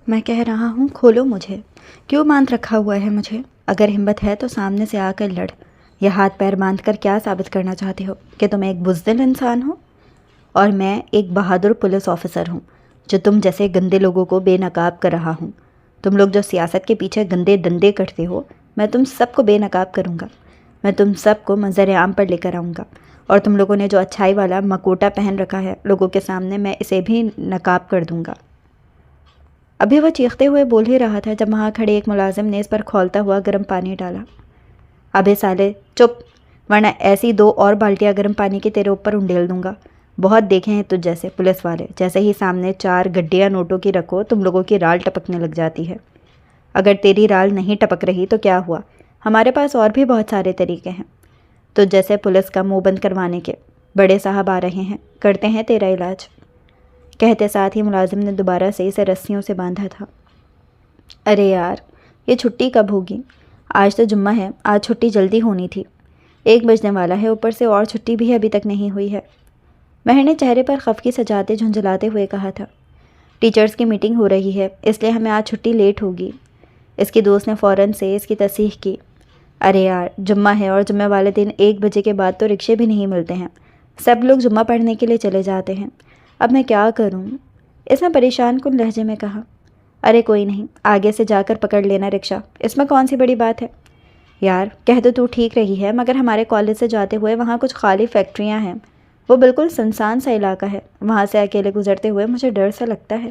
میں کہہ رہا ہوں کھولو مجھے، کیوں باندھ رکھا ہوا ہے مجھے؟ اگر ہمت ہے تو سامنے سے آ کر لڑ، یہ ہاتھ پیر باندھ کر کیا ثابت کرنا چاہتے ہو کہ تم ایک بزدل انسان ہو؟ اور میں ایک بہادر پولیس آفیسر ہوں جو تم جیسے گندے لوگوں کو بے نقاب کر رہا ہوں۔ تم لوگ جو سیاست کے پیچھے گندے دندے کرتے ہو، میں تم سب کو بے نقاب کروں گا۔ میں تم سب کو منظر عام پر لے کر آؤں گا، اور تم لوگوں نے جو اچھائی والا مکوٹا پہن رکھا ہے لوگوں کے سامنے، میں اسے بھی نقاب کر دوں گا۔ ابھی وہ چیختے ہوئے بول ہی رہا تھا جب وہاں کھڑے ایک ملازم نے اس پر کھولتا ہوا گرم پانی ڈالا۔ ابے سالے چپ، ورنہ ایسی 2 اور بالٹیاں گرم پانی کی تیرے اوپر انڈیل دوں گا۔ بہت دیکھے ہیں تجھ جیسے پولیس والے، جیسے ہی سامنے 4 گڈیاں نوٹوں کی رکھو تم لوگوں کی رال ٹپکنے لگ جاتی ہے۔ اگر تیری رال نہیں ٹپک رہی تو کیا ہوا، ہمارے پاس اور بھی بہت سارے طریقے ہیں۔ تجھ جیسے پولیس کا منہ بند کروانے کے بڑے صاحب آ رہے ہیں، کرتے ہیں تیرا علاج۔ کہتے ساتھ ہی ملازم نے دوبارہ سے اسے رسیوں سے باندھا تھا۔ ارے یار، یہ چھٹی کب ہوگی؟ آج تو جمعہ ہے، آج چھٹی جلدی ہونی تھی۔ 1 بجنے والا ہے، اوپر سے اور چھٹی بھی ابھی تک نہیں ہوئی ہے۔ مہر نے چہرے پر خفگی سجاتے جھنجھلاتے ہوئے کہا تھا۔ ٹیچرز کی میٹنگ ہو رہی ہے، اس لیے ہمیں آج چھٹی لیٹ ہوگی۔ اس کی دوست نے فوراً سے اس کی تصحیح کی۔ ارے یار، جمعہ ہے اور جمعہ والے دن 1 بجے کے بعد تو رکشے بھی نہیں ملتے ہیں، سب لوگ جمعہ پڑھنے کے لیے چلے جاتے ہیں۔ اب میں کیا کروں؟ اس نے پریشان کن لہجے میں کہا۔ ارے کوئی نہیں، آگے سے جا کر پکڑ لینا رکشہ، اس میں کون سی بڑی بات ہے؟ یار کہہ تو ٹھیک رہی ہے، مگر ہمارے کالج سے جاتے ہوئے وہاں کچھ خالی فیکٹریاں ہیں، وہ بالکل سنسان سا علاقہ ہے، وہاں سے اکیلے گزرتے ہوئے مجھے ڈر سا لگتا ہے۔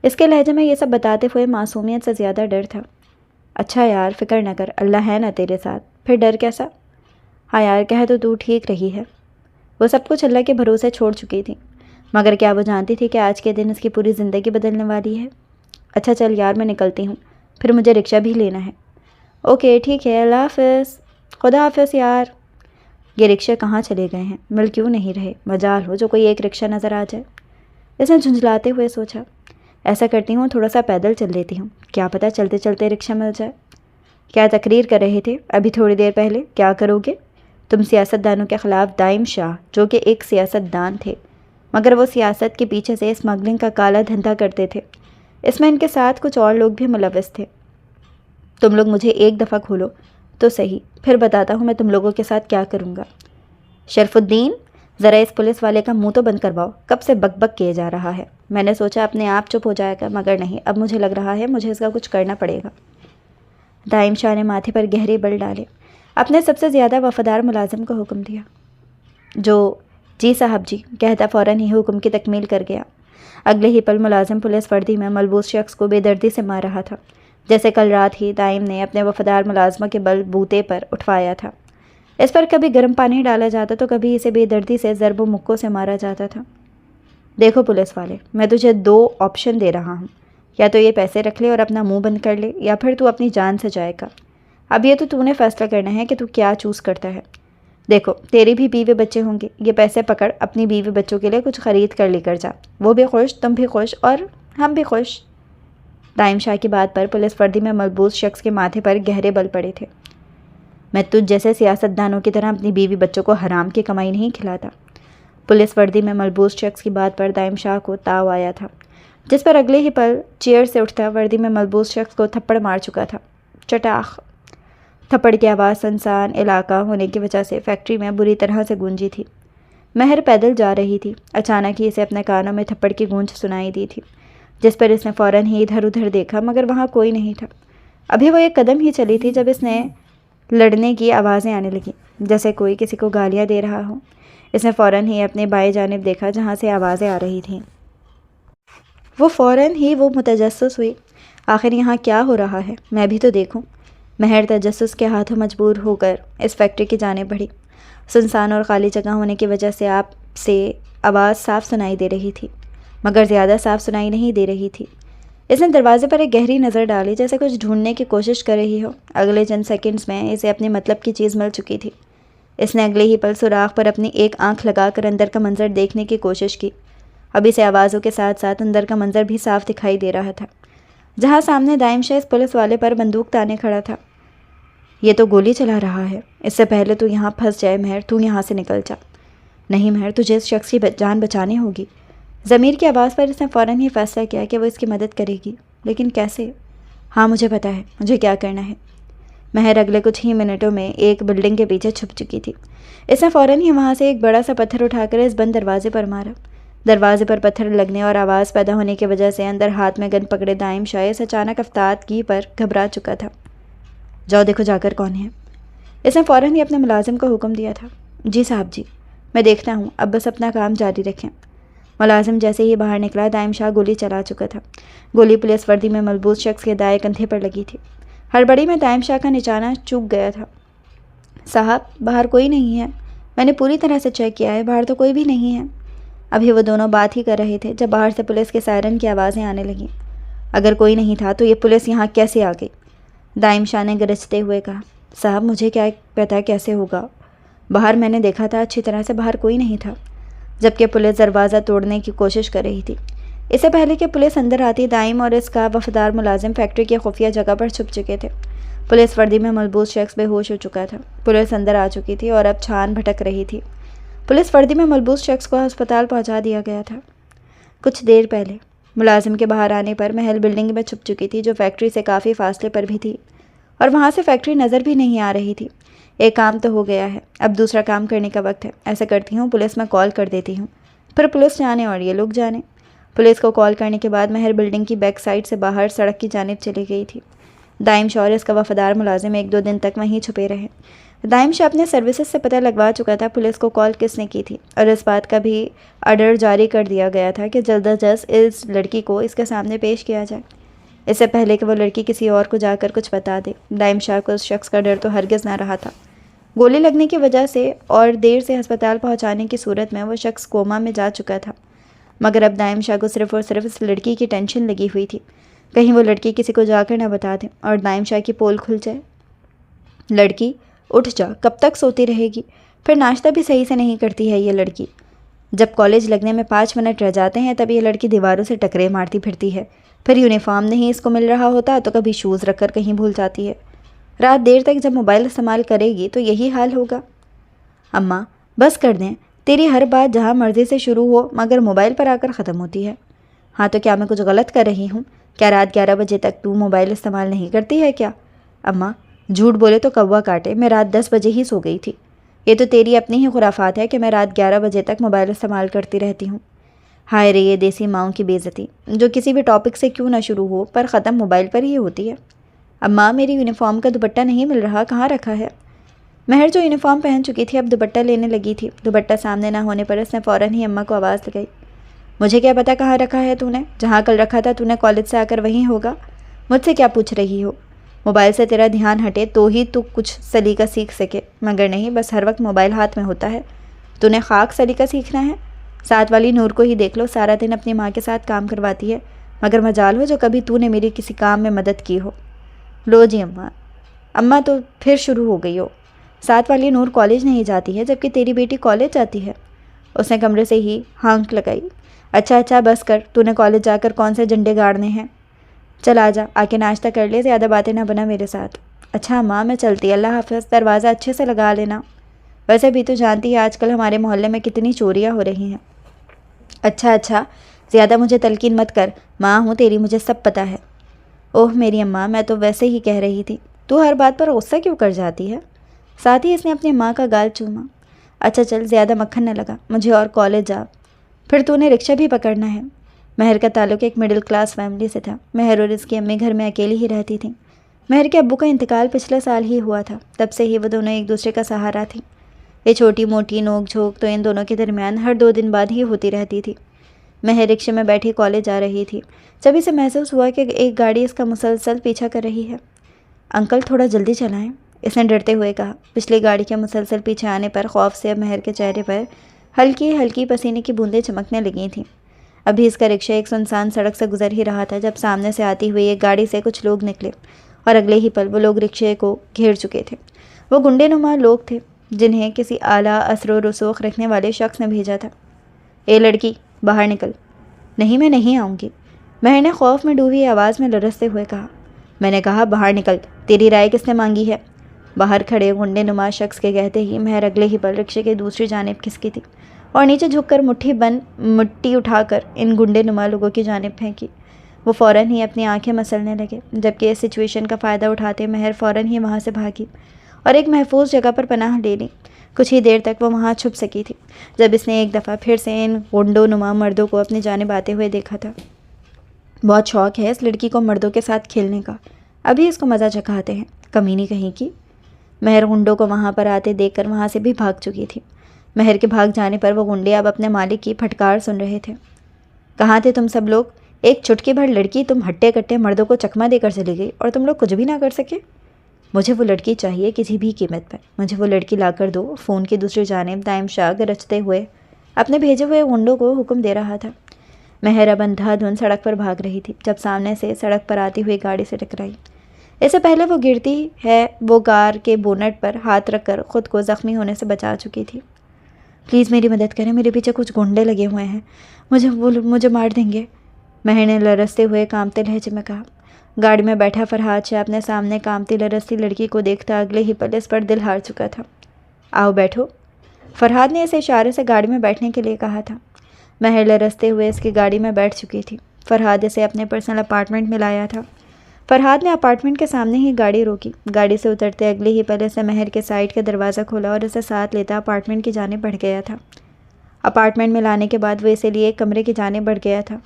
اس کے لہجے میں یہ سب بتاتے ہوئے معصومیت سے زیادہ ڈر تھا۔ اچھا یار فکر نہ کر، اللہ ہے نا تیرے ساتھ، پھر ڈر کیسا؟ ہاں یار کہہ تو ٹھیک رہی ہے۔ وہ سب کچھ اللہ کے بھروسے چھوڑ چکی تھی، مگر کیا وہ جانتی تھی کہ آج کے دن اس کی پوری زندگی بدلنے والی ہے؟ اچھا چل یار، میں نکلتی ہوں، پھر مجھے رکشہ بھی لینا ہے۔ اوکے ٹھیک ہے، اللہ حافظ۔ خدا حافظ یار۔ یہ رکشے کہاں چلے گئے ہیں؟ مل کیوں نہیں رہے؟ مجال ہو جو کوئی ایک رکشہ نظر آ جائے۔ اس نے جھنجھلاتے ہوئے سوچا، ایسا کرتی ہوں تھوڑا سا پیدل چل لیتی ہوں، کیا پتہ چلتے چلتے رکشہ مل جائے۔ کیا تقریر کر رہے تھے ابھی تھوڑی دیر پہلے؟ کیا کرو گے تم؟ سیاست دانوں کے خلاف دائم شاہ، جو کہ ایک سیاست دان تھے، مگر وہ سیاست کے پیچھے سے اسمگلنگ کا کالا دھندا کرتے تھے۔ اس میں ان کے ساتھ کچھ اور لوگ بھی ملوث تھے۔ تم لوگ مجھے ایک دفعہ کھولو تو صحیح، پھر بتاتا ہوں میں تم لوگوں کے ساتھ کیا کروں گا۔ شرف الدین، ذرا اس پولیس والے کا منہ تو بند کرواؤ، کب سے بک بک کیے جا رہا ہے۔ میں نے سوچا اپنے آپ چپ ہو جائے گا، مگر نہیں، اب مجھے لگ رہا ہے مجھے اس کا کچھ کرنا پڑے گا۔ دائم شاہ نے ماتھے پر گہرے بل ڈالے، اپنے سب سے زیادہ وفادار ملازم کو حکم دیا، جو جی صاحب جی کہتا فوراً ہی حکم کی تکمیل کر گیا۔ اگلے ہی پل ملازم پولیس وردی میں ملبوس شخص کو بے دردی سے مار رہا تھا، جیسے کل رات ہی دائم نے اپنے وفادار ملازمہ کے بل بوتے پر اٹھوایا تھا۔ اس پر کبھی گرم پانی ڈالا جاتا تو کبھی اسے بے دردی سے ضرب و مکوں سے مارا جاتا تھا۔ دیکھو پولیس والے، میں تجھے 2 آپشن دے رہا ہوں، یا تو یہ پیسے رکھ لے اور اپنا منہ بند کر لے، یا پھر تو اپنی جان سے جائے گا۔ اب یہ تو نے فیصلہ کرنا ہے کہ تو کیا چوز کرتا ہے۔ دیکھو تیری بھی بیوی بچے ہوں گے، یہ پیسے پکڑ، اپنی بیوی بچوں کے لیے کچھ خرید کر لے کر جا، وہ بھی خوش، تم بھی خوش، اور ہم بھی خوش۔ دائم شاہ کی بات پر پولیس وردی میں ملبوس شخص کے ماتھے پر گہرے بل پڑے تھے۔ میں تجھ جیسے سیاست دانوں کی طرح اپنی بیوی بچوں کو حرام کی کمائی نہیں کھلاتا۔ پولیس وردی میں ملبوس شخص کی بات پر دائم شاہ کو تاؤ آیا تھا، جس پر اگلے ہی پل چیئر سے اٹھتا وردی میں ملبوس شخص کو تھپڑ مار چکا تھا۔ چٹاخ! تھپڑ کی آواز سنسان علاقہ ہونے کی وجہ سے فیکٹری میں بری طرح سے گونجی تھی۔ مہر پیدل جا رہی تھی، اچانک ہی اسے اپنے کانوں میں تھپڑ کی گونج سنائی دی تھی، جس پر اس نے فوراً ہی ادھر ادھر دیکھا، مگر وہاں کوئی نہیں تھا۔ ابھی وہ 1 قدم ہی چلی تھی جب اس نے لڑنے کی آوازیں آنے لگیں، جیسے کوئی کسی کو گالیاں دے رہا ہو۔ اس نے فوراً ہی اپنے بائیں جانب دیکھا جہاں سے آوازیں آ رہی تھیں۔ وہ فوراً ہی متجسس ہوئی، آخر یہاں کیا ہو رہا ہے، میں بھی تو دیکھوں۔ مہر تجسس کے ہاتھوں مجبور ہو کر اس فیکٹری کی جانب بڑھی۔ سنسان اور خالی جگہ ہونے کی وجہ سے آپ سے آواز صاف سنائی دے رہی تھی، مگر زیادہ صاف سنائی نہیں دے رہی تھی۔ اس نے دروازے پر ایک گہری نظر ڈالی، جیسے کچھ ڈھونڈنے کی کوشش کر رہی ہو۔ اگلے چند سیکنڈز میں اسے اپنے مطلب کی چیز مل چکی تھی۔ اس نے اگلے ہی پل سوراخ پر اپنی ایک آنکھ لگا کر اندر کا منظر دیکھنے کی کوشش کی۔ اب اسے آوازوں کے ساتھ ساتھ اندر کا منظر بھی صاف دکھائی دے رہا تھا، جہاں سامنے دائم شاہ اس پولیس والے پر بندوق تانے کھڑا تھا۔ یہ تو گولی چلا رہا ہے، اس سے پہلے تو یہاں پھنس جائے مہر، تو یہاں سے نکل جا۔ نہیں مہر، تجھے اس شخص کی جان بچانی ہوگی۔ ضمیر کی آواز پر اس نے فوراً ہی فیصلہ کیا کہ وہ اس کی مدد کرے گی۔ لیکن کیسے؟ ہاں مجھے پتہ ہے مجھے کیا کرنا ہے۔ مہر اگلے کچھ ہی منٹوں میں ایک بلڈنگ کے پیچھے چھپ چکی تھی۔ اس نے فوراً ہی وہاں سے ایک بڑا سا پتھر اٹھا کر اس بند دروازے پر مارا۔ دروازے پر پتھر لگنے اور آواز پیدا ہونے کی وجہ سے اندر ہاتھ میں گن پکڑے دائم شاہ اس اچانک افتادگی پر گھبرا چکا تھا۔ جاؤ دیکھو جا کر کون ہے۔ اس نے فوراً ہی اپنے ملازم کو حکم دیا تھا۔ جی صاحب جی، میں دیکھتا ہوں، اب بس اپنا کام جاری رکھیں۔ ملازم جیسے ہی باہر نکلا دائم شاہ گولی چلا چکا تھا۔ گولی پولیس وردی میں ملبوس شخص کے دائیں کندھے پر لگی تھی۔ ہڑبڑی میں دائم شاہ کا نشانہ چوک گیا تھا۔ صاحب باہر کوئی نہیں ہے، میں نے پوری طرح سے چیک کیا ہے، باہر تو کوئی بھی نہیں ہے۔ ابھی وہ دونوں بات ہی کر رہے تھے جب باہر سے پولیس کے سائرن کی آوازیں آنے لگیں۔ اگر کوئی نہیں تھا تو یہ پولیس یہاں کیسے آ گئی؟ دائم شاہ نے گرجتے ہوئے کہا۔ صاحب مجھے کیا پتہ کیسے ہوگا، باہر میں نے دیکھا تھا اچھی طرح سے، باہر کوئی نہیں تھا، جبکہ پولیس دروازہ توڑنے کی کوشش کر رہی تھی۔ اس سے پہلے کہ پولیس اندر آتی دائم اور اس کا وفادار ملازم فیکٹری کی خفیہ جگہ پر چھپ چکے تھے۔ پولیس وردی میں ملبوس شخص بے ہوش ہو چکا تھا۔ پولیس اندر آ چکی تھی اور اب چھان بھٹک رہی تھی۔ پولیس وردی میں ملبوس شخص کو ہسپتال پہنچا دیا گیا تھا۔ کچھ دیر پہلے ملازم کے باہر آنے پر مہل بلڈنگ میں چھپ چکی تھی جو فیکٹری سے کافی فاصلے پر بھی تھی اور وہاں سے فیکٹری نظر بھی نہیں آ رہی تھی۔ ایک کام تو ہو گیا ہے، اب دوسرا کام کرنے کا وقت ہے۔ ایسا کرتی ہوں پولیس میں کال کر دیتی ہوں، پھر پولیس جانے اور یہ لوگ جانے۔ پولیس کو کال کرنے کے بعد مہر بلڈنگ کی بیک سائڈ سے باہر سڑک کی جانب چلی گئی تھی۔ دائم شاہ اور اس کا وفادار ملازم 1-2 دن تک وہیں چھپے رہے۔ دائم شاہ اپنے سروسز سے پتہ لگوا چکا تھا پولیس کو کال کس نے کی تھی، اور اس بات کا بھی آرڈر جاری کر دیا گیا تھا کہ جلد از جلد اس لڑکی کو اس کے سامنے پیش کیا جائے، اس سے پہلے کہ وہ لڑکی کسی اور کو جا کر کچھ بتا دے۔ دائم شاہ کو اس شخص کا ڈر تو ہرگز نہ رہا تھا۔ گولی لگنے کی وجہ سے اور دیر سے ہسپتال پہنچانے کی صورت میں وہ شخص کوما میں جا چکا تھا، مگر اب دائم شاہ کو صرف اور صرف اس لڑکی کی ٹینشن لگی ہوئی تھی، کہیں وہ لڑکی کسی کو جا کر نہ بتا دے اور دائم شاہ کی پول کھل جائے۔ لڑکی اٹھ جا، کب تک سوتی رہے گی؟ پھر ناشتہ بھی صحیح سے نہیں کرتی ہے یہ لڑکی۔ جب کالج لگنے میں 5 منٹ رہ جاتے ہیں تب یہ لڑکی دیواروں سے ٹکرے مارتی پھرتی ہے، پھر یونیفارم نہیں اس کو مل رہا ہوتا تو کبھی شوز رکھ کر کہیں بھول جاتی ہے۔ رات دیر تک جب موبائل استعمال کرے گی تو یہی حال ہوگا۔ اماں بس کر دیں، تیری ہر بات جہاں مرضی سے شروع ہو مگر موبائل پر آ کر ختم ہوتی ہے۔ ہاں تو کیا میں کچھ غلط کر رہی ہوں؟ کیا رات 11 بجے تک تو موبائل استعمال نہیں کرتی ہے کیا؟ اماں جھوٹ بولے تو کوا کاٹے، میں رات 10 بجے ہی سو گئی تھی۔ یہ تو تیری اپنی ہی خرافات ہے کہ میں رات 11 بجے تک موبائل استعمال کرتی رہتی ہوں۔ ہائے رے یہ دیسی ماؤں کی بے عزتی، جو کسی بھی ٹاپک سے کیوں نہ شروع ہو پر ختم موبائل پر ہی ہوتی ہے۔ اماں میری یونیفارم کا دوپٹہ نہیں مل رہا، کہاں رکھا ہے؟ مہر جو یونیفارم پہن چکی تھی اب دوپٹہ لینے لگی تھی۔ دوپٹہ سامنے نہ ہونے پر اس نے فوراً ہی اماں کو آواز لگائی۔ مجھے کیا پتا کہاں رکھا ہے تو نے؟ جہاں کل رکھا تھا تو نے کالج سے آ کر وہیں ہوگا، مجھ سے کیا پوچھ رہی ہو؟ موبائل سے تیرا دھیان ہٹے تو ہی تو کچھ سلیقہ سیکھ سکے، مگر نہیں، بس ہر وقت موبائل ہاتھ میں ہوتا ہے۔ تو نے خاک سلیقہ سیکھنا ہے؟ ساتھ والی نور کو ہی دیکھ لو، سارا دن اپنی ماں کے ساتھ کام کرواتی ہے، مگر مجال ہو جو کبھی تو نے میری کسی کام میں مدد کی ہو۔ لو جی اماں تو پھر شروع ہو گئی ہو۔ ساتھ والی نور کالج نہیں جاتی ہے جبکہ تیری بیٹی کالج جاتی ہے۔ اس نے کمرے سے ہی ہانک لگائی۔ اچھا بس کر، تو نے کالج جا کر کون سے جھنڈے گاڑنے ہیں؟ چل آ جا، آ کے ناشتہ کر لے، زیادہ باتیں نہ بنا میرے ساتھ۔ اچھا ماں میں چلتی، اللہ حافظ، دروازہ اچھے سے لگا لینا۔ ویسے بھی تو جانتی ہے آج کل ہمارے محلے میں کتنی چوریاں ہو رہی ہیں۔ اچھا زیادہ مجھے تلقین مت کر، ماں ہوں تیری، مجھے سب پتہ ہے۔ اوہ میری اماں، میں تو ویسے ہی کہہ رہی تھی، تو ہر بات پر غصہ کیوں کر جاتی ہے؟ ساتھ ہی اس نے اپنی ماں کا گال چوما۔ اچھا چل، زیادہ مکھن نہ لگا، مجھے اور کالج جا، پھر تو نے رکشہ بھی پکڑنا ہے۔ مہر کا تعلق ایک مڈل کلاس فیملی سے تھا۔ مہر اور اس کی امی گھر میں اکیلی ہی رہتی تھیں۔ مہر کے ابو کا انتقال پچھلے سال ہی ہوا تھا، تب سے ہی وہ دونوں ایک دوسرے کا سہارا تھیں۔ یہ چھوٹی موٹی نوک جھوک تو ان دونوں کے درمیان ہر 2 دن بعد ہی ہوتی رہتی تھی۔ مہر رکشے میں بیٹھی کالج جا رہی تھی جب اسے محسوس ہوا کہ ایک گاڑی اس کا مسلسل پیچھا کر رہی ہے۔ انکل تھوڑا جلدی چلائیں، اس نے ڈرتے ہوئے کہا۔ پچھلی گاڑی کے مسلسل پیچھے آنے پر خوف سے اب مہر کے چہرے پر ہلکی پسینے کی بوندیں چمکنے لگی تھیں۔ ابھی اس کا رکشہ ایک سنسان سڑک سے گزر ہی رہا تھا جب سامنے سے آتی ہوئی ایک گاڑی سے کچھ لوگ نکلے اور اگلے ہی پل وہ لوگ رکشے کو گھیر چکے تھے۔ وہ گنڈے نما لوگ تھے جنہیں کسی اعلیٰ اثر و رسوخ رکھنے والے شخص نے بھیجا تھا۔ اے لڑکی باہر نکل۔ نہیں میں نہیں آؤں گی، مہر نے خوف میں ڈوبی آواز میں لرزتے ہوئے کہا۔ میں نے کہا باہر نکل، تیری رائے کس نے مانگی ہے؟ باہر کھڑے گنڈے نما شخص کے کہتے ہی مہر اگلے ہی پل رکشے کے دوسری جانب کھسکی تھی اور نیچے جھک کر مٹھی بند مٹی اٹھا کر ان گنڈے نما لوگوں کی جانب پھینکی۔ وہ فوراً ہی اپنی آنکھیں مسلنے لگے، جبکہ اس سچویشن کا فائدہ اٹھاتے مہر فوراً ہی وہاں سے بھاگی اور ایک محفوظ جگہ پر پناہ لے لی۔ کچھ ہی دیر تک وہ وہاں چھپ سکی تھی جب اس نے ایک دفعہ پھر سے ان غنڈو نما مردوں کو اپنی جانب آتے ہوئے دیکھا تھا۔ بہت شوق ہے اس لڑکی کو مردوں کے ساتھ کھیلنے کا، ابھی اس کو مزہ چکھاتے ہیں، کمینی کہیں کی۔ مہر غنڈوں کو وہاں پر آتے دیکھ کر وہاں سے بھی بھاگ چکی تھی۔ مہر کے بھاگ جانے پر وہ غنڈے اب اپنے مالک کی پھٹکار سن رہے تھے۔ کہاں تھے تم سب لوگ؟ ایک چٹکی بھر لڑکی تم ہٹے کٹے مردوں کو چکما دے کر چلی گئی اور تم لوگ کچھ بھی نہ کر سکے؟ مجھے وہ لڑکی چاہیے کسی بھی قیمت پر، مجھے وہ لڑکی لا کر دو۔ فون کی دوسری جانب دائم شاہ گرجتے ہوئے اپنے بھیجے ہوئے غنڈوں کو حکم دے رہا تھا۔ مہر اب اندھا دھند سڑک پر بھاگ رہی تھی جب سامنے سے سڑک پر آتی ہوئی گاڑی سے ٹکرائی۔ اس سے پہلے وہ گرتی ہے وہ کار کے بونٹ پر ہاتھ رکھ کر خود کو زخمی ہونے سے بچا چکی تھی۔ پلیز میری مدد کریں، میرے پیچھے کچھ گنڈے لگے ہوئے ہیں، مجھے مار دیں گے، مہر نے لرزتے ہوئے کانپتے لہجے میں کہا۔ گاڑی میں بیٹھا فرحاد شاہ اپنے سامنے کانپتی لرزتی لڑکی کو دیکھتا اگلے ہی پل اس پر دل ہار چکا تھا۔ آؤ بیٹھو، فرحاد نے اسے اشارے سے گاڑی میں بیٹھنے کے لیے کہا تھا۔ مہر لرزتے ہوئے اس کی گاڑی میں بیٹھ چکی تھی۔ فرحاد اسے اپنے پرسنل اپارٹمنٹ میں لایا تھا۔ فرحاد نے اپارٹمنٹ کے سامنے ہی گاڑی روکی۔ گاڑی سے اترتے اگلے ہی پل سے مہر کے سائڈ کا دروازہ کھولا اور اسے ساتھ لیتا اپارٹمنٹ کی جانب بڑھ گیا تھا۔ اپارٹمنٹ میں لانے کے بعد وہ اسے لیے ایک کمرے کی جانب بڑھ گیا تھا۔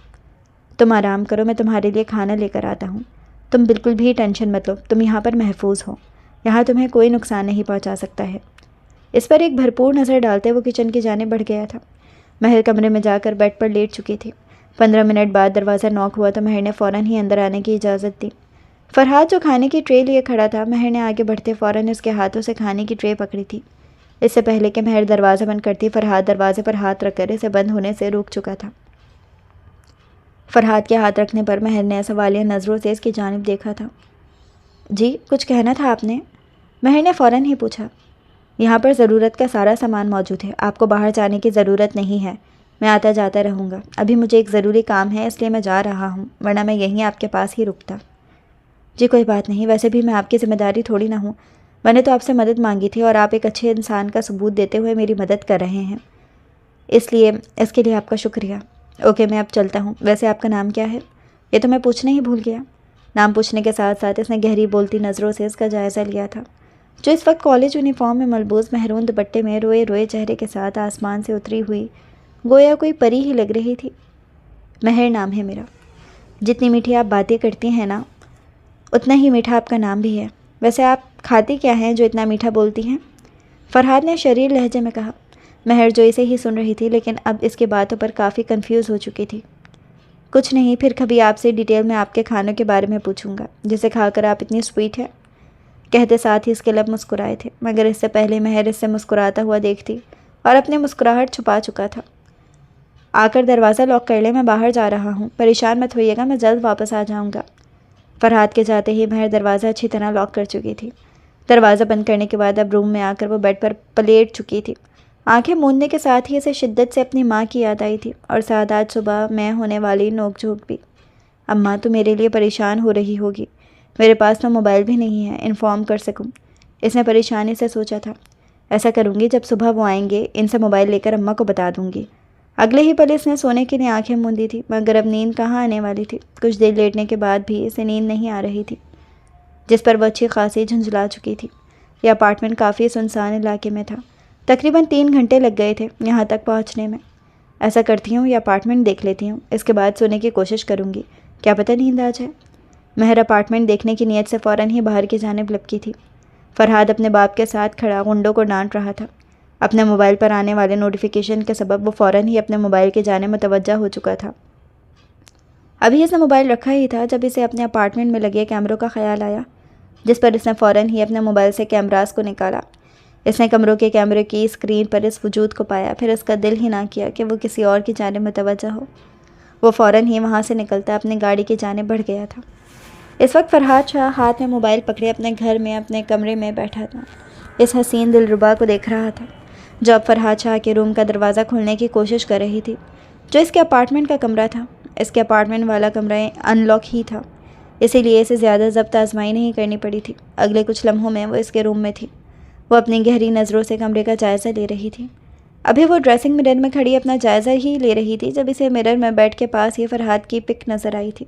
تم آرام کرو، میں تمہارے لیے کھانا لے کر آتا ہوں، تم بالکل بھی ٹینشن مت لو، تم یہاں پر محفوظ ہو، یہاں تمہیں کوئی نقصان نہیں پہنچا سکتا ہے۔ اس پر ایک بھرپور نظر ڈالتے وہ کچن کی جانب بڑھ گیا تھا۔ مہر کمرے میں جا کر بیڈ پر لیٹ چکی تھی۔ 15 منٹ بعد دروازہ نوک ہوا تو مہر نے فوراً ہی اندر آنے کی اجازت دی۔ فرحاد جو کھانے کی ٹرے لیے کھڑا تھا، مہر نے آگے بڑھتے فوراً اس کے ہاتھوں سے کھانے کی ٹرے پکڑی تھی۔ اس سے پہلے کہ مہر دروازہ بند کرتی، فرحاد دروازے پر ہاتھ رکھ کر اسے بند ہونے سے روک چکا تھا۔ فرحاد کے ہاتھ رکھنے پر مہر نے سوالیہ نظروں سے اس کی جانب دیکھا تھا۔ جی، کچھ کہنا تھا آپ نے؟ مہر نے فوراً ہی پوچھا۔ یہاں پر ضرورت کا سارا سامان موجود ہے، آپ کو باہر جانے کی ضرورت نہیں ہے، میں آتا جاتا رہوں گا۔ ابھی مجھے ایک ضروری کام ہے اس لیے میں جا رہا ہوں، ورنہ میں یہیں آپ کے پاس ہی رکتا۔ جی کوئی بات نہیں، ویسے بھی میں آپ کی ذمہ داری تھوڑی نہ ہوں، میں نے تو آپ سے مدد مانگی تھی اور آپ ایک اچھے انسان کا ثبوت دیتے ہوئے میری مدد کر رہے ہیں، اس کے لیے آپ کا شکریہ۔ اوکے، میں اب چلتا ہوں۔ ویسے آپ کا نام کیا ہے؟ یہ تو میں پوچھنا ہی بھول گیا۔ نام پوچھنے کے ساتھ ساتھ اس نے گہری بولتی نظروں سے اس کا جائزہ لیا تھا، جو اس وقت کالج یونیفارم میں ملبوس مہرون دوپٹے میں روئے روئے چہرے کے ساتھ آسمان سے اتری ہوئی گویا کوئی پری ہی لگ رہی تھی۔ مہر نام ہے میرا۔ جتنی میٹھی آپ باتیں کرتی ہیں نا، اتنا ہی میٹھا آپ کا نام بھی ہے۔ ویسے آپ کھاتی کیا ہیں جو اتنا میٹھا بولتی ہیں؟ فرحاد نے شریر لہجے میں کہا۔ مہر جو اسے ہی سن رہی تھی لیکن اب اس کی باتوں پر کافی کنفیوز ہو چکی تھی۔ کچھ نہیں، پھر کبھی آپ سے ڈیٹیل میں آپ کے کھانوں کے بارے میں پوچھوں گا جسے کھا کر آپ اتنی سویٹ ہیں، کہتے ساتھ ہی اس کے لب مسکرائے تھے، مگر اس سے پہلے مہر اس سے مسکراتا ہوا دیکھتی اور اپنی مسکراہٹ چھپا چکا تھا۔ آ کر دروازہ لاک کر لے، میں باہر جا رہا ہوں، پریشان مت ہوئیے گا، میں جلد واپس آ جاؤں گا۔ فرحاد کے جاتے ہی مہر دروازہ اچھی طرح لاک کر چکی تھی۔ دروازہ بند کرنے کے بعد اب روم میں آ کر وہ بیڈ پر پلیٹ چکی تھی۔ آنکھیں موندنے کے ساتھ ہی اسے شدت سے اپنی ماں کی یاد آئی تھی اور ساتھ آج صبح میں ہونے والی نوک جھوک بھی۔ اماں تو میرے لیے پریشان ہو رہی ہوگی، میرے پاس تو موبائل بھی نہیں ہے انفارم کر سکوں، اس نے پریشانی سے سوچا تھا۔ ایسا کروں گی، جب صبح وہ آئیں گے ان سے موبائل لے کر اماں کو بتا دوں گی۔ اگلے ہی پل اس نے سونے کے لیے آنکھیں موندی تھی، مگر اب نیند کہاں آنے والی تھی۔ کچھ دیر لیٹنے کے بعد بھی اسے نیند نہیں آ رہی تھی، جس پر وہ اچھی خاصی جھنجھلا چکی تھی۔ یہ اپارٹمنٹ کافی سنسان علاقے میں تھا، تقریباً 3 گھنٹے لگ گئے تھے یہاں تک پہنچنے میں۔ ایسا کرتی ہوں یہ اپارٹمنٹ دیکھ لیتی ہوں، اس کے بعد سونے کی کوشش کروں گی، کیا پتہ نیند آ جائے۔ مہر اپارٹمنٹ دیکھنے کی نیت سے فوراً ہی باہر کی جانب لپکی تھی۔ فرحاد اپنے باپ کے ساتھ کھڑا غنڈوں کو ڈانٹ رہا تھا۔ اپنے موبائل پر آنے والے نوٹیفیکیشن کے سبب وہ فوراً ہی اپنے موبائل کی جانب متوجہ ہو چکا تھا۔ ابھی اس نے موبائل رکھا ہی تھا جب اسے اپنے اپارٹمنٹ میں لگے کیمروں کا خیال آیا، جس پر اس نے فوراً ہی اپنے موبائل سے کیمراز کو نکالا۔ اس نے کمروں کے کیمرے کی اسکرین پر اس وجود کو پایا، پھر اس کا دل ہی نہ کیا کہ وہ کسی اور کی جانب متوجہ ہو۔ وہ فوراً ہی وہاں سے نکلتا اپنی گاڑی کی جانب بڑھ گیا تھا۔ اس وقت فرحاد شاہ ہاتھ میں موبائل پکڑے اپنے گھر میں اپنے کمرے میں بیٹھا تھا، اس حسین دلربا کو دیکھ رہا تھا جو اب فرحاد شاہ کے روم کا دروازہ کھولنے کی کوشش کر رہی تھی، جو اس کے اپارٹمنٹ کا کمرہ تھا۔ اس کے اپارٹمنٹ والا کمرہ ان لاک ہی تھا، اسی لیے اسے زیادہ ضبط آزمائی نہیں کرنی پڑی تھی۔ اگلے کچھ لمحوں میں وہ اس کے روم میں تھی۔ وہ اپنی گہری نظروں سے کمرے کا جائزہ لے رہی تھی۔ ابھی وہ ڈریسنگ مرر میں کھڑی اپنا جائزہ ہی لے رہی تھی جب اسے مرر میں بیٹھ کے پاس ہی فرحاد کی پک نظر آئی تھی۔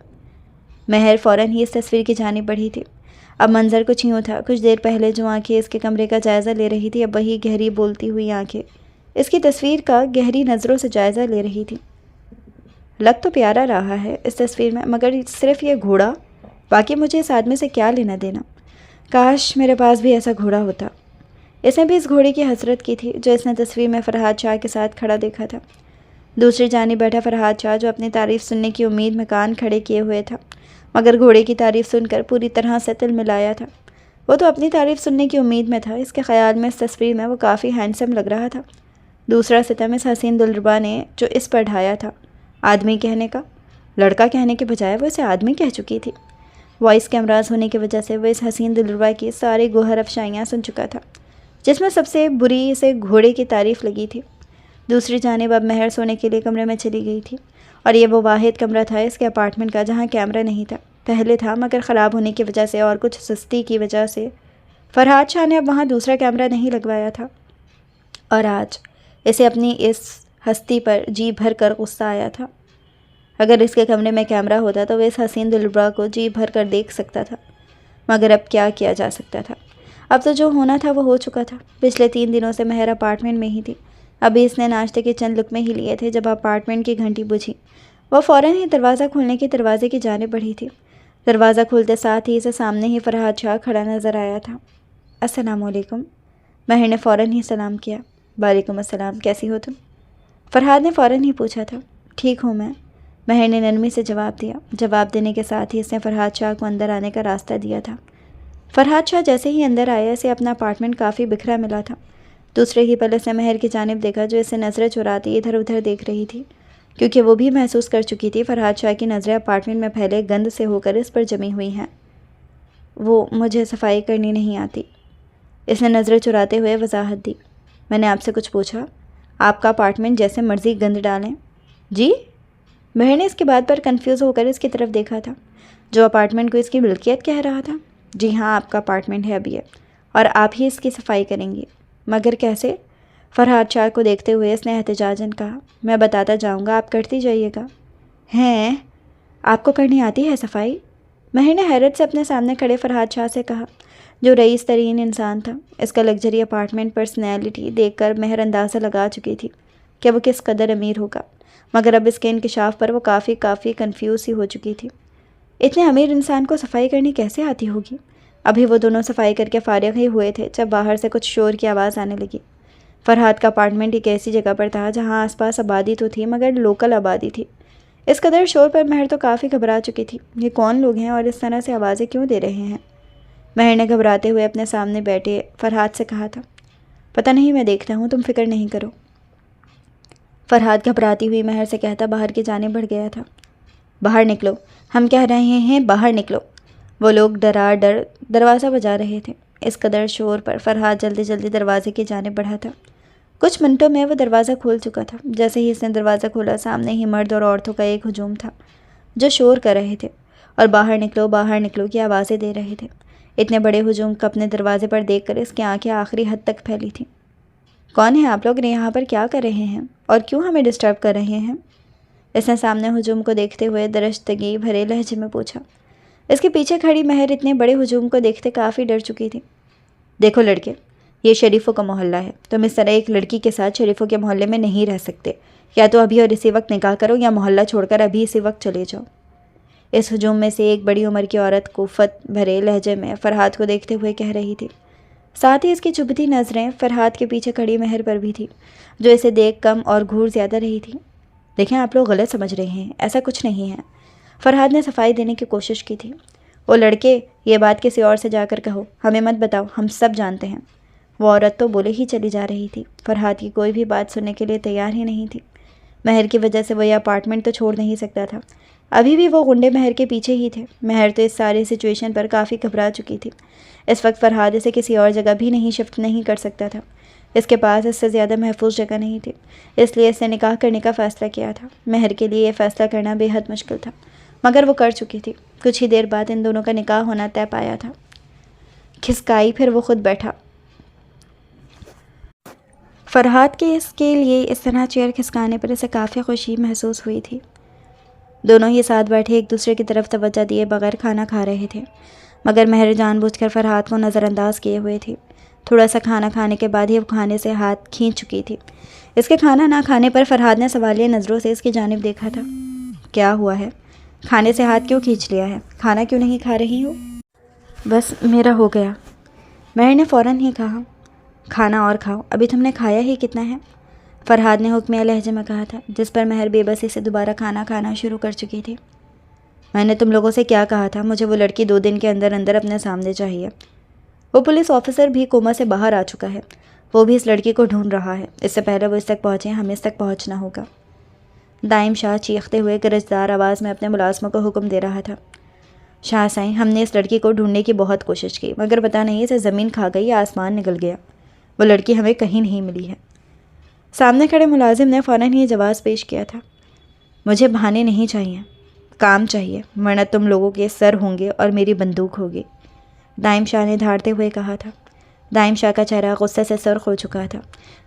مہر فوراً ہی اس تصویر کی جانب بڑھی تھی۔ اب منظر کچھ یوں تھا، کچھ دیر پہلے جو آنکھیں اس کے کمرے کا جائزہ لے رہی تھی، اب وہی گہری بولتی ہوئی آنکھیں اس کی تصویر کا گہری نظروں سے جائزہ لے رہی تھی۔ لگ تو پیارا رہا ہے اس تصویر میں، مگر صرف یہ گھوڑا، باقی مجھے اس آدمی سے کیا لینا دینا؟ کاش میرے پاس بھی ایسا گھوڑا ہوتا۔ اس نے بھی اس گھوڑے کی حسرت کی تھی جو اس نے تصویر میں فرحاد شاہ کے ساتھ کھڑا دیکھا تھا۔ دوسری جانب بیٹھا فرحاد شاہ جو اپنی تعریف سننے کی امید میں کان کھڑے کیے ہوئے تھا، مگر گھوڑے کی تعریف سن کر پوری طرح سے تل ملایا تھا۔ وہ تو اپنی تعریف سننے کی امید میں تھا، اس کے خیال میں اس تصویر میں وہ کافی ہینڈسم لگ رہا تھا۔ دوسرا ستم اس حسین دلربا نے جو اس پر ڈھایا تھا، آدمی کہنے کا، لڑکا کہنے کے بجائے وہ اسے آدمی کہہ چکی تھی۔ وائس کے امراض ہونے کی وجہ سے وہ اس حسین دلربا کی ساری گوہر افشائیاں سن چکا تھا، جس میں سب سے بری اسے گھوڑے کی تعریف لگی تھی۔ دوسری جانب اب مہر سونے کے لیے کمرے میں چلی گئی تھی، اور یہ وہ واحد کمرہ تھا اس کے اپارٹمنٹ کا جہاں کیمرہ نہیں تھا۔ پہلے تھا، مگر خراب ہونے کی وجہ سے اور کچھ سستی کی وجہ سے فرحاد شاہ نے اب وہاں دوسرا کیمرہ نہیں لگوایا تھا، اور آج اسے اپنی اس ہستی پر جی بھر کر غصہ آیا تھا۔ اگر اس کے کمرے میں کیمرہ ہوتا تو وہ اس حسین دلربا کو جی بھر کر دیکھ سکتا تھا، مگر اب کیا کیا جا سکتا تھا؟ اب تو جو ہونا تھا وہ ہو چکا تھا۔ پچھلے 3 دنوں سے مہر اپارٹمنٹ میں ہی تھی۔ ابھی اس نے ناشتے کے چند لقمے ہی لیے تھے جب اپارٹمنٹ کی گھنٹی بجھی۔ وہ فوراً ہی دروازہ کھولنے کی دروازے کی جانب بڑھی تھی۔ دروازہ کھولتے ساتھ ہی اسے سامنے ہی فرحاد شاہ کھڑا نظر آیا تھا۔ السلام علیکم۔ مہر نے فوراً ہی سلام کیا۔ وعلیکم السلام، کیسی ہو تم؟ فرحاد نے فوراً ہی پوچھا تھا۔ ٹھیک ہوں میں، مہر نے نرمی سے جواب دیا۔ جواب دینے کے ساتھ ہی اس نے فرحاد شاہ کو اندر آنے کا راستہ دیا تھا۔ فرحاد شاہ جیسے ہی اندر آیا، اسے اپنا اپارٹمنٹ کافی بکھرا ملا تھا۔ دوسرے ہی پل اس نے مہر کی جانب دیکھا جو اسے نظریں چراتی ادھر ادھر دیکھ رہی تھی، کیونکہ وہ بھی محسوس کر چکی تھی فرحاد شاہ کی نظریں اپارٹمنٹ میں پھیلے گند سے ہو کر اس پر جمی ہوئی ہیں۔ وہ مجھے صفائی کرنی نہیں آتی، اس نے نظریں چراتے ہوئے وضاحت دی۔ میں نے آپ سے کچھ پوچھا؟ آپ کا اپارٹمنٹ جیسے مرضی گند ڈالیں؟ جی؟ مہر نے اس کی بات پر کنفیوز ہو کر اس کی طرف دیکھا تھا، جو اپارٹمنٹ کو اس کی ملکیت کہہ رہا تھا۔ جی ہاں، آپ کا اپارٹمنٹ ہے ابھی، اور آپ ہی اس کی صفائی کریں گی۔ مگر کیسے؟ فرحاد شاہ کو دیکھتے ہوئے اس نے احتجاجاً کہا۔ میں بتاتا جاؤں گا، آپ کرتی جائیے گا۔ ہیں؟ آپ کو کرنی آتی ہے صفائی؟ مہر نے حیرت سے اپنے سامنے کھڑے فرحاد شاہ سے کہا، جو رئیس ترین انسان تھا۔ اس کا لگژری اپارٹمنٹ پرسنالٹی دیکھ کر مہر اندازہ لگا چکی تھی کہ وہ کس قدر امیر ہوگا، مگر اب اس کے انکشاف پر وہ کافی کنفیوز سی ہو چکی تھی۔ اتنے امیر انسان کو صفائی کرنی کیسے آتی ہوگی؟ ابھی وہ دونوں صفائی کر کے فارغ ہی ہوئے تھے جب باہر سے کچھ شور کی آواز آنے لگی۔ فرحاد کا اپارٹمنٹ ایک ایسی جگہ پر تھا جہاں آس پاس آبادی تو تھی، مگر لوکل آبادی تھی۔ اس قدر شور پر مہر تو کافی گھبرا چکی تھی۔ یہ کون لوگ ہیں اور اس طرح سے آوازیں کیوں دے رہے ہیں؟ مہر نے گھبراتے ہوئے اپنے سامنے بیٹھے فرحاد سے کہا تھا۔ پتہ نہیں، میں دیکھتا ہوں، تم فکر نہیں کرو۔ فرحاد گھبراتی ہوئی مہر سے کہتا باہر کی جانب بڑھ گیا تھا۔ باہر نکلو، ہم کہہ رہے ہیں باہر نکلو۔ وہ لوگ ڈر دروازہ بجا رہے تھے۔ اس قدر شور پر فرحاد جلدی جلدی دروازے کی جانب بڑھا تھا۔ کچھ منٹوں میں وہ دروازہ کھول چکا تھا۔ جیسے ہی اس نے دروازہ کھولا، سامنے ہی مرد اور عورتوں کا ایک ہجوم تھا جو شور کر رہے تھے اور باہر نکلو کی آوازیں دے رہے تھے۔ اتنے بڑے ہجوم کو اپنے دروازے پر دیکھ کر اس کی آنکھیں آخری حد تک پھیلی تھیں۔ کون ہیں آپ لوگ؟ یہاں پر کیا کر رہے ہیں اور کیوں ہمیں ڈسٹرب کر رہے ہیں؟ اس نے سامنے ہجوم کو دیکھتے ہوئے درشتگی بھرے لہجے میں پوچھا۔ اس کے پیچھے کھڑی مہر اتنے بڑے ہجوم کو دیکھتے کافی ڈر چکی تھی۔ دیکھو لڑکے، یہ شریفوں کا محلہ ہے، تم اس طرح ایک لڑکی کے ساتھ شریفوں کے محلے میں نہیں رہ سکتے۔ یا تو ابھی اور اسی وقت نکاح کرو یا محلہ چھوڑ کر ابھی اسی وقت چلے جاؤ۔ اس ہجوم میں سے ایک بڑی عمر کی عورت کوفت بھرے لہجے میں فرحاد کو دیکھتے ہوئے کہہ رہی تھی۔ ساتھ ہی اس کی چبھتی نظریں فرحاد کے پیچھے کھڑی مہر پر بھی تھی، جو اسے دیکھ کم اور گھور زیادہ رہی تھی۔ دیکھیں، آپ لوگ غلط سمجھ رہے ہیں، ایسا کچھ نہیں ہے۔ فرحاد نے صفائی دینے کی کوشش کی تھی۔ وہ لڑکے، یہ بات کسی اور سے جا کر کہو، ہمیں مت بتاؤ، ہم سب جانتے ہیں۔ وہ عورت تو بولے ہی چلی جا رہی تھی۔ فرحاد کی کوئی بھی بات سننے کے لیے تیار ہی نہیں تھی۔ مہر کی وجہ سے وہ یہ اپارٹمنٹ تو چھوڑ نہیں سکتا تھا۔ ابھی بھی وہ غنڈے مہر کے پیچھے ہی تھے۔ مہر تو اس ساری سچویشن پر کافی گھبرا چکی تھی۔ اس وقت فرحاد اسے کسی اور جگہ بھی نہیں شفٹ نہیں کر سکتا تھا۔ اس کے پاس اس سے زیادہ محفوظ جگہ نہیں تھی، اس لیے اس نے نکاح کرنے کا فیصلہ کیا تھا۔ مہر کے لیے یہ فیصلہ کرنا بے حد مشکل تھا، مگر وہ کر چکی تھی۔ کچھ ہی دیر بعد ان دونوں کا نکاح ہونا طے پایا تھا۔ کھسکائی، پھر وہ خود بیٹھا۔ فرحاد کے لیے اس طرح چیئر کھسکانے پر اسے کافی خوشی محسوس ہوئی تھی۔ دونوں ہی ساتھ بیٹھے ایک دوسرے کی طرف توجہ دیے بغیر کھانا کھا رہے تھے، مگر مہر جان بوجھ کر فرحات کو نظر انداز کیے ہوئے تھی۔ تھوڑا سا کھانا کھانے کے بعد ہی وہ کھانے سے ہاتھ کھینچ چکی تھی۔ اس کے کھانا نہ کھانے پر فرحات نے سوالیہ نظروں سے اس کی جانب دیکھا تھا۔ کیا ہوا ہے؟ کھانے سے ہاتھ کیوں کھینچ لیا ہے؟ کھانا کیوں نہیں کھا رہی ہو؟ بس میرا ہو گیا، مہر نے فوراً ہی کہا۔ کھانا اور کھاؤ، ابھی تم نے کھایا ہی کتنا ہے؟ فرحات نے حکمیہ لہجے میں کہا تھا، جس پر مہر بے بسی سے دوبارہ کھانا کھانا شروع کر چکی تھی۔ میں نے تم لوگوں سے کیا کہا تھا؟ مجھے وہ لڑکی 2 دن کے اندر اندر اپنے سامنے چاہیے۔ وہ پولیس آفیسر بھی کوما سے باہر آ چکا ہے، وہ بھی اس لڑکی کو ڈھونڈ رہا ہے۔ اس سے پہلے وہ اس تک پہنچے ہمیں اس تک پہنچنا ہوگا۔ دائم شاہ چیختے ہوئے گرجدار آواز میں اپنے ملازموں کو حکم دے رہا تھا۔ شاہ سائیں، ہم نے اس لڑکی کو ڈھونڈنے کی بہت کوشش کی، مگر پتہ نہیں اسے زمین کھا گئی یا آسمان نگل گیا۔ وہ لڑکی ہمیں کہیں نہیں ملی ہے۔ سامنے کھڑے ملازم نے فوراً ہی جواز پیش کیا تھا۔ مجھے بہانے نہیں چاہیے، کام چاہیے، ورنہ تم لوگوں کے سر ہوں گے اور میری بندوق ہوگی، دائم شاہ نے دھاڑتے ہوئے کہا تھا۔ دائم شاہ کا چہرہ غصے سے سرخ ہو چکا تھا۔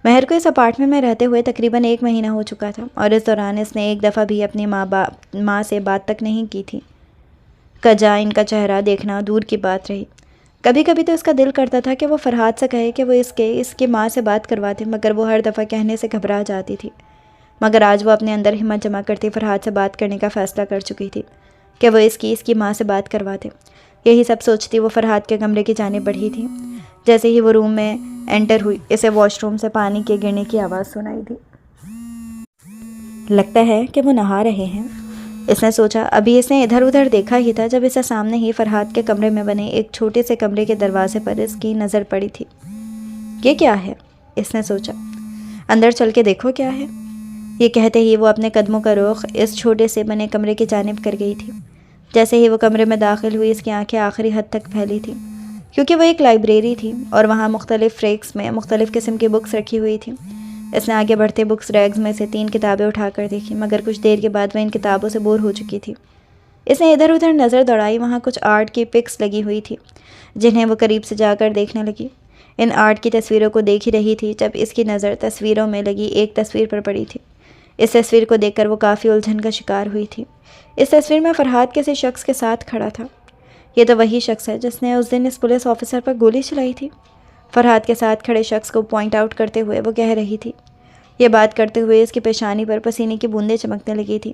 مہر کو اس اپارٹمنٹ میں رہتے ہوئے تقریباً 1 مہینہ ہو چکا تھا، اور اس دوران اس نے ایک دفعہ بھی اپنی ماں سے بات تک نہیں کی تھی۔ کجا ان کا چہرہ دیکھنا دور کی بات رہی۔ کبھی کبھی تو اس کا دل کرتا تھا کہ وہ فرحات سے کہے کہ وہ اس کی ماں سے بات کرواتے، مگر وہ ہر دفعہ کہنے سے گھبرا جاتی تھی۔ مگر آج وہ اپنے اندر ہمت جمع کرتی فرحات سے بات کرنے کا فیصلہ کر چکی تھی کہ وہ اس کی ماں سے بات کرواتے۔ یہی سب سوچتی وہ فرحات کے کمرے کی جانب بڑھی تھی۔ جیسے ہی وہ روم میں انٹر ہوئی، اسے واش روم سے پانی کے گرنے کی آواز سنائی دی۔ لگتا ہے کہ وہ نہا رہے ہیں، اس نے سوچا۔ ابھی اس نے ادھر ادھر دیکھا ہی تھا جب اسے سامنے ہی فرحات کے کمرے میں بنے ایک چھوٹے سے کمرے کے دروازے پر اس کی نظر پڑی تھی۔ یہ کیا ہے؟ اس نے سوچا۔ اندر چل کے دیکھو کیا ہے۔ یہ کہتے ہی وہ اپنے قدموں کا رخ اس چھوٹے سے بنے کمرے کی جانب کر گئی تھی۔ جیسے ہی وہ کمرے میں داخل ہوئی، اس کی آنکھیں آخری حد تک پھیلی تھیں، کیونکہ وہ ایک لائبریری تھی اور وہاں مختلف ریکس میں مختلف قسم کی بکس رکھی ہوئی تھیں۔ اس نے آگے بڑھتے بکس ریگز میں سے 3 کتابیں اٹھا کر دیکھی، مگر کچھ دیر کے بعد وہ ان کتابوں سے بور ہو چکی تھی۔ اس نے ادھر ادھر نظر دوڑائی، وہاں کچھ آرٹ کی پکس لگی ہوئی تھی جنہیں وہ قریب سے جا کر دیکھنے لگی۔ ان آرٹ کی تصویروں کو دیکھ ہی رہی تھی جب اس کی نظر تصویروں میں لگی ایک تصویر پر پڑی تھی۔ اس تصویر کو دیکھ کر وہ کافی الجھن کا شکار ہوئی تھی۔ اس تصویر میں فرحات کسی شخص کے ساتھ کھڑا تھا۔ یہ تو وہی شخص ہے جس نے اس دن اس پولیس آفیسر پر گولی چلائی تھی، فرحات کے ساتھ کھڑے شخص کو پوائنٹ آؤٹ کرتے ہوئے وہ کہہ رہی تھی۔ یہ بات کرتے ہوئے اس کی پیشانی پر پسینے کی بوندیں چمکنے لگی تھی۔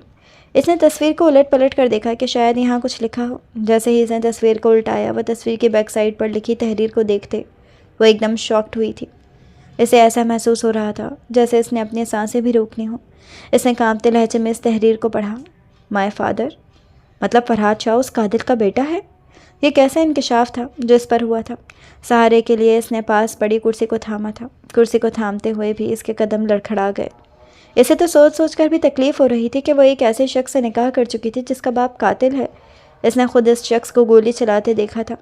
اس نے تصویر کو الٹ پلٹ کر دیکھا کہ شاید یہاں کچھ لکھا ہو۔ جیسے ہی اس نے تصویر کو الٹایا، وہ تصویر کی بیک سائڈ پر لکھی تحریر کو دیکھتے وہ ایک دم شاکڈ ہوئی تھی۔ اسے ایسا محسوس ہو رہا تھا جیسے اس نے اپنی سانسیں بھی روکنی ہوں۔ اس نے کانپتے لہجے میں اس تحریر کو پڑھا۔ مائی فادر، مطلب فرحات شاہ اس قاتل کا بیٹا ہے؟ یہ کیسا انکشاف تھا جو اس پر ہوا تھا؟ سہارے کے لیے اس نے پاس پڑی کرسی کو تھاما تھا۔ کرسی کو تھامتے ہوئے بھی اس کے قدم لڑکھڑا گئے۔ اسے تو سوچ سوچ کر بھی تکلیف ہو رہی تھی کہ وہ ایک ایسے شخص سے نکاح کر چکی تھی جس کا باپ قاتل ہے۔ اس نے خود اس شخص کو گولی چلاتے دیکھا تھا۔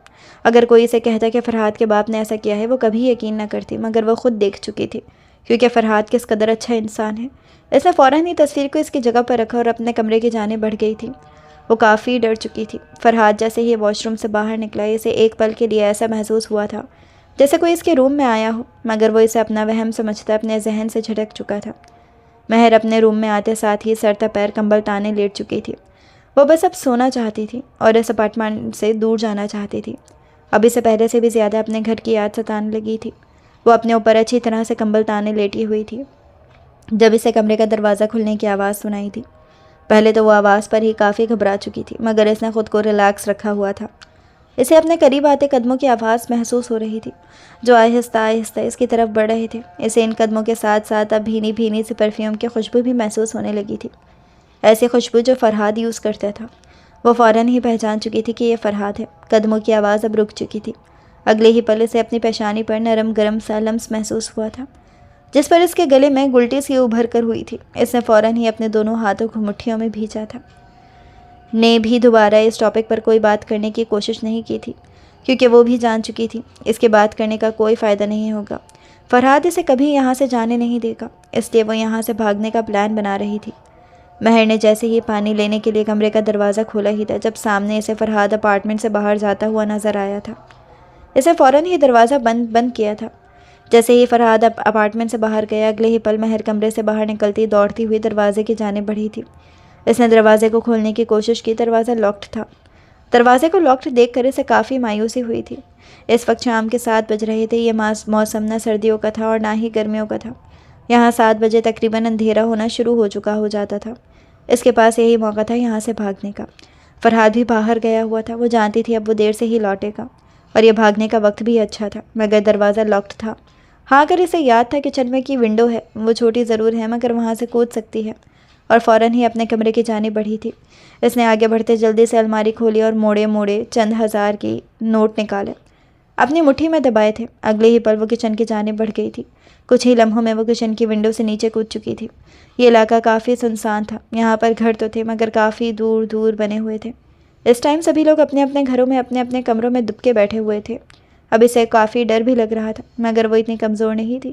اگر کوئی اسے کہتا کہ فرحات کے باپ نے ایسا کیا ہے، وہ کبھی یقین نہ کرتی، مگر وہ خود دیکھ چکی تھی کیونکہ فرحات کس قدر اچھا انسان ہے۔ اس نے فوراً ہی تصویر کو اس کی جگہ پر رکھا اور اپنے کمرے کی جانب بڑھ گئی تھی۔ وہ کافی ڈر چکی تھی۔ فرحات جیسے ہی واش روم سے باہر نکلا، اسے ایک پل کے لیے ایسا محسوس ہوا تھا جیسے کوئی اس کے روم میں آیا ہو، مگر وہ اسے اپنا وہم سمجھتا اپنے ذہن سے جھٹک چکا تھا۔ مہر اپنے روم میں آتے ساتھ ہی سر تا پیر کمبل تانے لیٹ چکی تھی۔ وہ بس اب سونا چاہتی تھی اور اس اپارٹمنٹ سے دور جانا چاہتی تھی۔ اب اسے پہلے سے بھی زیادہ اپنے گھر کی یاد ستانے لگی تھی۔ وہ اپنے اوپر اچھی طرح سے کمبل تانے لیٹی ہوئی تھی جب اسے کمرے کا دروازہ کھلنے کی آواز سنائی تھی۔ پہلے تو وہ آواز پر ہی کافی گھبرا چکی تھی، مگر اس نے خود کو ریلیکس رکھا ہوا تھا۔ اسے اپنے قریب آتے قدموں کی آواز محسوس ہو رہی تھی جو آہستہ آہستہ اس کی طرف بڑھ رہے تھے۔ اسے ان قدموں کے ساتھ ساتھ اب بھینی بھینی سی پرفیوم کی خوشبو بھی محسوس ہونے لگی تھی، ایسی خوشبو جو فرحاد یوز کرتا تھا۔ وہ فوراً ہی پہچان چکی تھی کہ یہ فرحاد ہے۔ قدموں کی آواز اب رک چکی تھی۔ اگلے ہی پل اسے اپنی پیشانی پر نرم گرم سا لمس محسوس ہوا تھا جس پر اس کے گلے میں گلٹی سی ابھر کر ہوئی تھی۔ اس نے فوراً ہی اپنے دونوں ہاتھوں کو مٹھیوں میں بھیجا تھا۔ نے بھی دوبارہ اس ٹاپک پر کوئی بات کرنے کی کوشش نہیں کی تھی کیونکہ وہ بھی جان چکی تھی اس کے بات کرنے کا کوئی فائدہ نہیں ہوگا۔ فرحاد اسے کبھی یہاں سے جانے نہیں دے گا، اس لیے وہ یہاں سے بھاگنے کا پلان بنا رہی تھی۔ مہر نے جیسے ہی پانی لینے کے لیے کمرے کا دروازہ کھولا ہی تھا جب سامنے اسے فرحاد اپارٹمنٹ سے باہر جاتا ہوا نظر آیا تھا۔ اسے فوراً ہی دروازہ بند کیا تھا۔ جیسے ہی فرحاد اپارٹمنٹ سے باہر گیا، اگلے ہی پل مہر کمرے سے باہر نکلتی دوڑتی ہوئی دروازے کی جانب بڑھی تھی۔ اس نے دروازے کو کھولنے کی کوشش کی، دروازہ لاکڈ تھا۔ دروازے کو لاکڈ دیکھ کر اسے کافی مایوسی ہوئی تھی۔ اس وقت شام کے 7 بج رہے تھے۔ یہ موسم نہ سردیوں کا تھا اور نہ ہی گرمیوں کا تھا۔ یہاں 7 بجے تقریباً اندھیرا ہونا شروع ہو جاتا تھا۔ اس کے پاس یہی موقع تھا یہاں سے بھاگنے کا۔ فرحاد بھی باہر گیا ہوا تھا۔ وہ جانتی تھی اب وہ دیر سے ہی لوٹے گا اور یہ بھاگنے کا وقت بھی اچھا تھا، مگر دروازہ لاکڈ تھا۔ ہاں اگر اسے یاد تھا کچن میں کی ونڈو ہے، وہ چھوٹی ضرور ہے مگر وہاں سے کود سکتی ہے، اور فوراً ہی اپنے کمرے کی جانب بڑھی تھی۔ اس نے آگے بڑھتے جلدی سے الماری کھولی اور موڑے چند 1000 کی نوٹ نکالے، اپنی مٹھی میں دبائے تھے۔ اگلے ہی پل وہ کچن کی جانب بڑھ گئی تھی۔ کچھ ہی لمحوں میں وہ کچن کی ونڈو سے نیچے کود چکی تھی۔ یہ علاقہ کافی سنسان تھا۔ یہاں پر گھر تو تھے مگر کافی دور دور بنے ہوئے تھے۔ اس ٹائم سبھی لوگ اپنے اپنے گھروں میں اپنے اپنے کمروں میں دب کے بیٹھے ہوئے تھے۔ اب اسے کافی ڈر بھی لگ رہا تھا مگر وہ اتنی کمزور نہیں تھی۔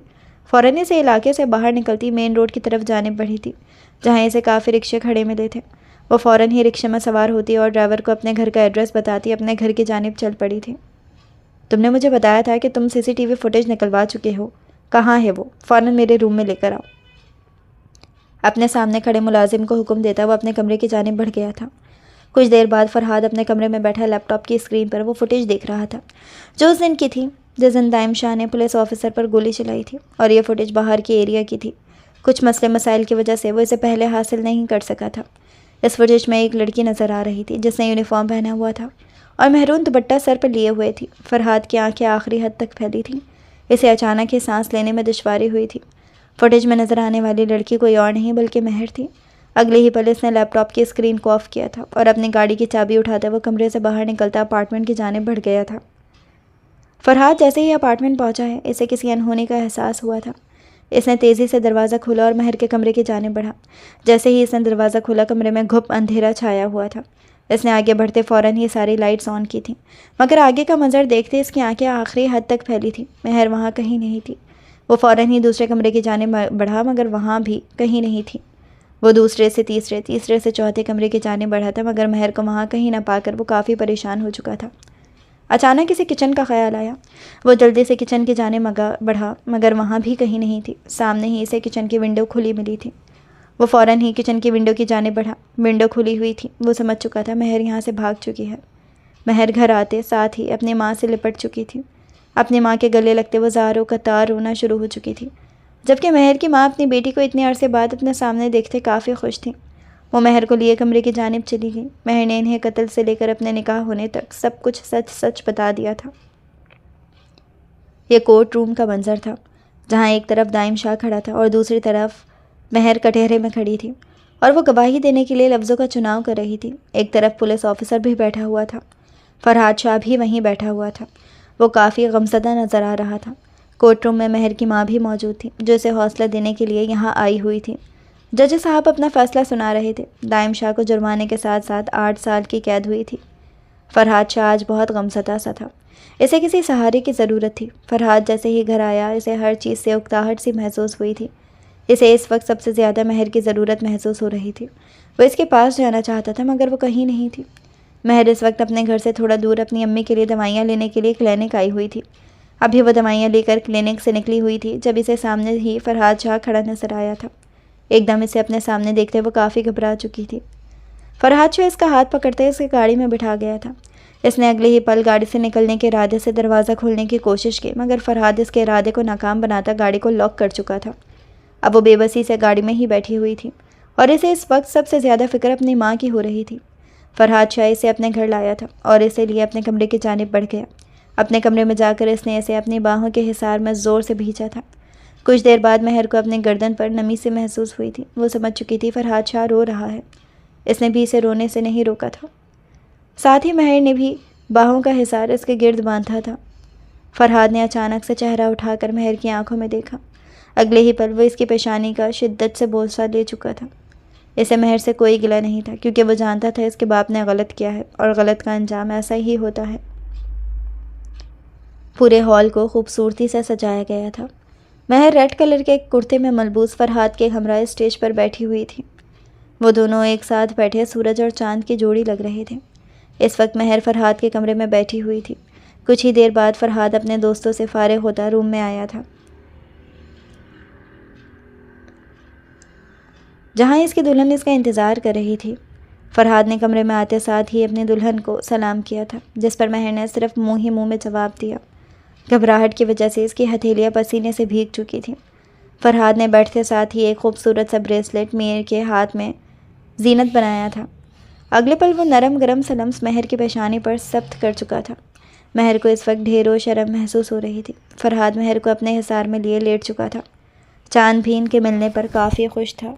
فوراً اسے علاقے سے باہر نکلتی مین روڈ کی طرف جانب بڑھی تھی، جہاں اسے کافی رکشے کھڑے ملے تھے۔ وہ فوراً ہی رکشے میں سوار ہوتی اور ڈرائیور کو اپنے گھر کا ایڈریس بتاتی اپنے گھر کی جانب چل پڑی تھی۔ تم نے مجھے بتایا تھا کہ تم CCTV فوٹیج نکلوا چکے ہو، کہاں ہے وہ؟ فوراً میرے روم میں لے کر آؤ۔ اپنے سامنے کھڑے ملازم کو حکم دیتا وہ اپنے کمرے کی جانب بڑھ گیا تھا۔ کچھ دیر بعد فرحاد اپنے کمرے میں بیٹھا لیپ ٹاپ کی اسکرین پر وہ فوٹیج دیکھ رہا تھا جو اس دن کی تھی جس دن دائم شاہ نے پولیس آفیسر پر گولی چلائی تھی، اور یہ فوٹیج باہر کی ایریا کی تھی۔ کچھ مسئلے مسائل کی وجہ سے وہ اسے پہلے حاصل نہیں کر سکا تھا۔ اس فوٹیج میں ایک لڑکی نظر آ رہی تھی جس نے یونیفارم پہنا ہوا تھا اور مہرون دوپٹہ سر پر لیے ہوئے تھی۔ فرحاد کی آنکھیں آخری حد تک پھیلی تھیں۔ اسے اچانک ہی سانس لینے میں دشواری ہوئی تھی۔ فوٹیج میں نظر آنے والی لڑکی کوئی اور نہیں بلکہ مہر تھی۔ اگلے ہی پل اس نے لیپ ٹاپ کی اسکرین کو آف کیا تھا اور اپنی گاڑی کی چابی اٹھاتے وہ کمرے سے باہر نکلتا اپارٹمنٹ کی جانب بڑھ گیا تھا۔ فرحاد جیسے ہی اپارٹمنٹ پہنچا ہے اسے کسی انہونی کا احساس ہوا تھا۔ اس نے تیزی سے دروازہ کھولا اور مہر کے کمرے کی جانب بڑھا۔ جیسے ہی اس نے دروازہ کھولا کمرے میں گھپ اندھیرا چھایا ہوا تھا۔ اس نے آگے بڑھتے فوراً ہی ساری لائٹس آن کی تھیں، مگر آگے کا منظر دیکھتے اس کی آنکھیں آخری حد تک پھیلی تھیں۔ مہر وہاں کہیں نہیں تھی۔ وہ فوراً ہی دوسرے کمرے کی جانب بڑھا مگر وہاں بھی کہیں نہیں تھی۔ وہ دوسرے سے تیسرے سے چوتھے کمرے کی جانب بڑھا تھا مگر مہر کو وہاں کہیں نہ پا کر وہ کافی پریشان ہو چکا تھا۔ اچانک اسے کچن کا خیال آیا۔ وہ جلدی سے کچن کی جانب بڑھا مگر وہاں بھی کہیں نہیں تھی۔ سامنے ہی اسے کچن کی ونڈو کھلی ملی تھی۔ وہ فوراً ہی کچن کی ونڈو کی جانب بڑھا۔ ونڈو کھلی ہوئی تھی۔ وہ سمجھ چکا تھا مہر یہاں سے بھاگ چکی ہے۔ مہر گھر آتے ساتھ ہی اپنی ماں سے لپٹ چکی تھی۔ اپنی ماں کے گلے لگتے وہ زاروں کا تار رونا شروع ہو چکی تھی، جبکہ مہر کی ماں اپنی بیٹی کو اتنے عرصے بعد اپنے سامنے دیکھتے کافی خوش تھیں۔ وہ مہر کو لیے کمرے کی جانب چلی گئی۔ مہر نے انہیں قتل سے لے کر اپنے نکاح ہونے تک سب کچھ سچ بتا دیا تھا۔ یہ کورٹ روم کا منظر تھا، جہاں ایک طرف دائم شاہ کھڑا تھا اور دوسری طرف مہر کٹہرے میں کھڑی تھی اور وہ گواہی دینے کے لیے لفظوں کا چناؤ کر رہی تھی۔ ایک طرف پولیس آفیسر بھی بیٹھا ہوا تھا۔ فرحاد شاہ بھی وہیں بیٹھا ہوا تھا۔ وہ کافی غمزدہ نظر آ رہا تھا۔ کورٹ روم میں مہر کی ماں بھی موجود تھی جو اسے حوصلہ دینے کے لیے یہاں آئی ہوئی تھی۔ جج صاحب اپنا فیصلہ سنا رہے تھے۔ دائم شاہ کو جرمانے کے ساتھ ساتھ 8 سال کی قید ہوئی تھی۔ فرحاد شاہ آج بہت غمزدہ سا تھا۔ اسے کسی سہارے کی ضرورت تھی۔ فرحاد جیسے ہی گھر آیا اسے ہر چیز سے اکتاہٹ سی محسوس ہوئی تھی۔ اسے اس وقت سب سے زیادہ مہر کی ضرورت محسوس ہو رہی تھی۔ وہ اس کے پاس جانا چاہتا تھا مگر وہ کہیں نہیں تھی۔ مہر اس وقت اپنے گھر سے تھوڑا دور اپنی امی کے لیے دوائیاں لینے کے لیے کلینک آئی ہوئی تھی۔ ابھی وہ دوائیاں لے کر کلینک سے نکلی ہوئی تھی جب اسے سامنے ہی فرحاد شاہ کھڑا نظر آیا تھا۔ ایک دم اسے اپنے سامنے دیکھتے وہ کافی گھبرا چکی تھی۔ فرحاد شاہ اس کا ہاتھ پکڑتے اسے گاڑی میں بٹھا گیا تھا۔ اس نے اگلے ہی پل گاڑی سے نکلنے کے ارادے سے دروازہ کھولنے کی کوشش کی مگر فرحاد اس کے ارادے کو ناکام بناتا گاڑی کو لاک کر چکا تھا۔ اب وہ بے بسی سے گاڑی میں ہی بیٹھی ہوئی تھی اور اسے اس وقت سب سے زیادہ فکر اپنی ماں کی ہو رہی تھی۔ فرحاد شاہ اسے اپنے گھر لایا تھا اور اسے لیے اپنے کمرے کی جانب بڑھ گیا۔ اپنے کمرے میں جا کر اس نے اسے اپنی باہوں کے حصار میں زور سے بھینچا تھا۔ کچھ دیر بعد مہر کو اپنے گردن پر نمی سے محسوس ہوئی تھی۔ وہ سمجھ چکی تھی فرحاد شاہ رو رہا ہے۔ اس نے بھی اسے رونے سے نہیں روکا تھا۔ ساتھ ہی مہر نے بھی باہوں کا حصار اس کے گرد باندھا تھا۔ فرحاد نے اچانک سے چہرہ اٹھا کر مہر کی آنکھوں میں دیکھا۔ اگلے ہی پل وہ اس کی پیشانی کا شدت سے بوسہ لے چکا تھا۔ اسے مہر سے کوئی گلہ نہیں تھا کیونکہ وہ جانتا تھا اس کے باپ نے غلط کیا ہے اور غلط کا انجام ایسا ہی ہوتا ہے۔ پورے ہال کو خوبصورتی سے سجایا گیا تھا۔ مہر ریڈ کلر کے کرتے میں ملبوس فرحاد کے ہمراہ اسٹیج پر بیٹھی ہوئی تھی۔ وہ دونوں ایک ساتھ بیٹھے سورج اور چاند کی جوڑی لگ رہے تھے۔ اس وقت مہر فرحاد کے کمرے میں بیٹھی ہوئی تھی۔ کچھ ہی دیر بعد فرحاد اپنے دوستوں سے فارغ ہوتا روم میں آیا تھا۔ جہاں اس کی دلہن اس کا انتظار کر رہی تھی۔ فرحاد نے کمرے میں آتے ساتھ ہی اپنی دلہن کو سلام کیا تھا، جس پر مہر نے صرف منہ میں جواب دیا۔ گھبراہٹ کی وجہ سے اس کی ہتھیلیاں پسینے سے بھیگ چکی تھیں۔ فرحاد نے بیٹھتے ساتھ ہی ایک خوبصورت سا بریسلیٹ مہر کے ہاتھ میں زینت بنایا تھا۔ اگلے پل وہ نرم گرم سا لمس مہر کی پیشانی پر ثبت کر چکا تھا۔ مہر کو اس وقت ڈھیروں شرم محسوس ہو رہی تھی۔ فرحاد مہر کو اپنے حصار میں لیے لیٹ چکا تھا۔ چاند بھی ان کے ملنے پر کافی خوش تھا۔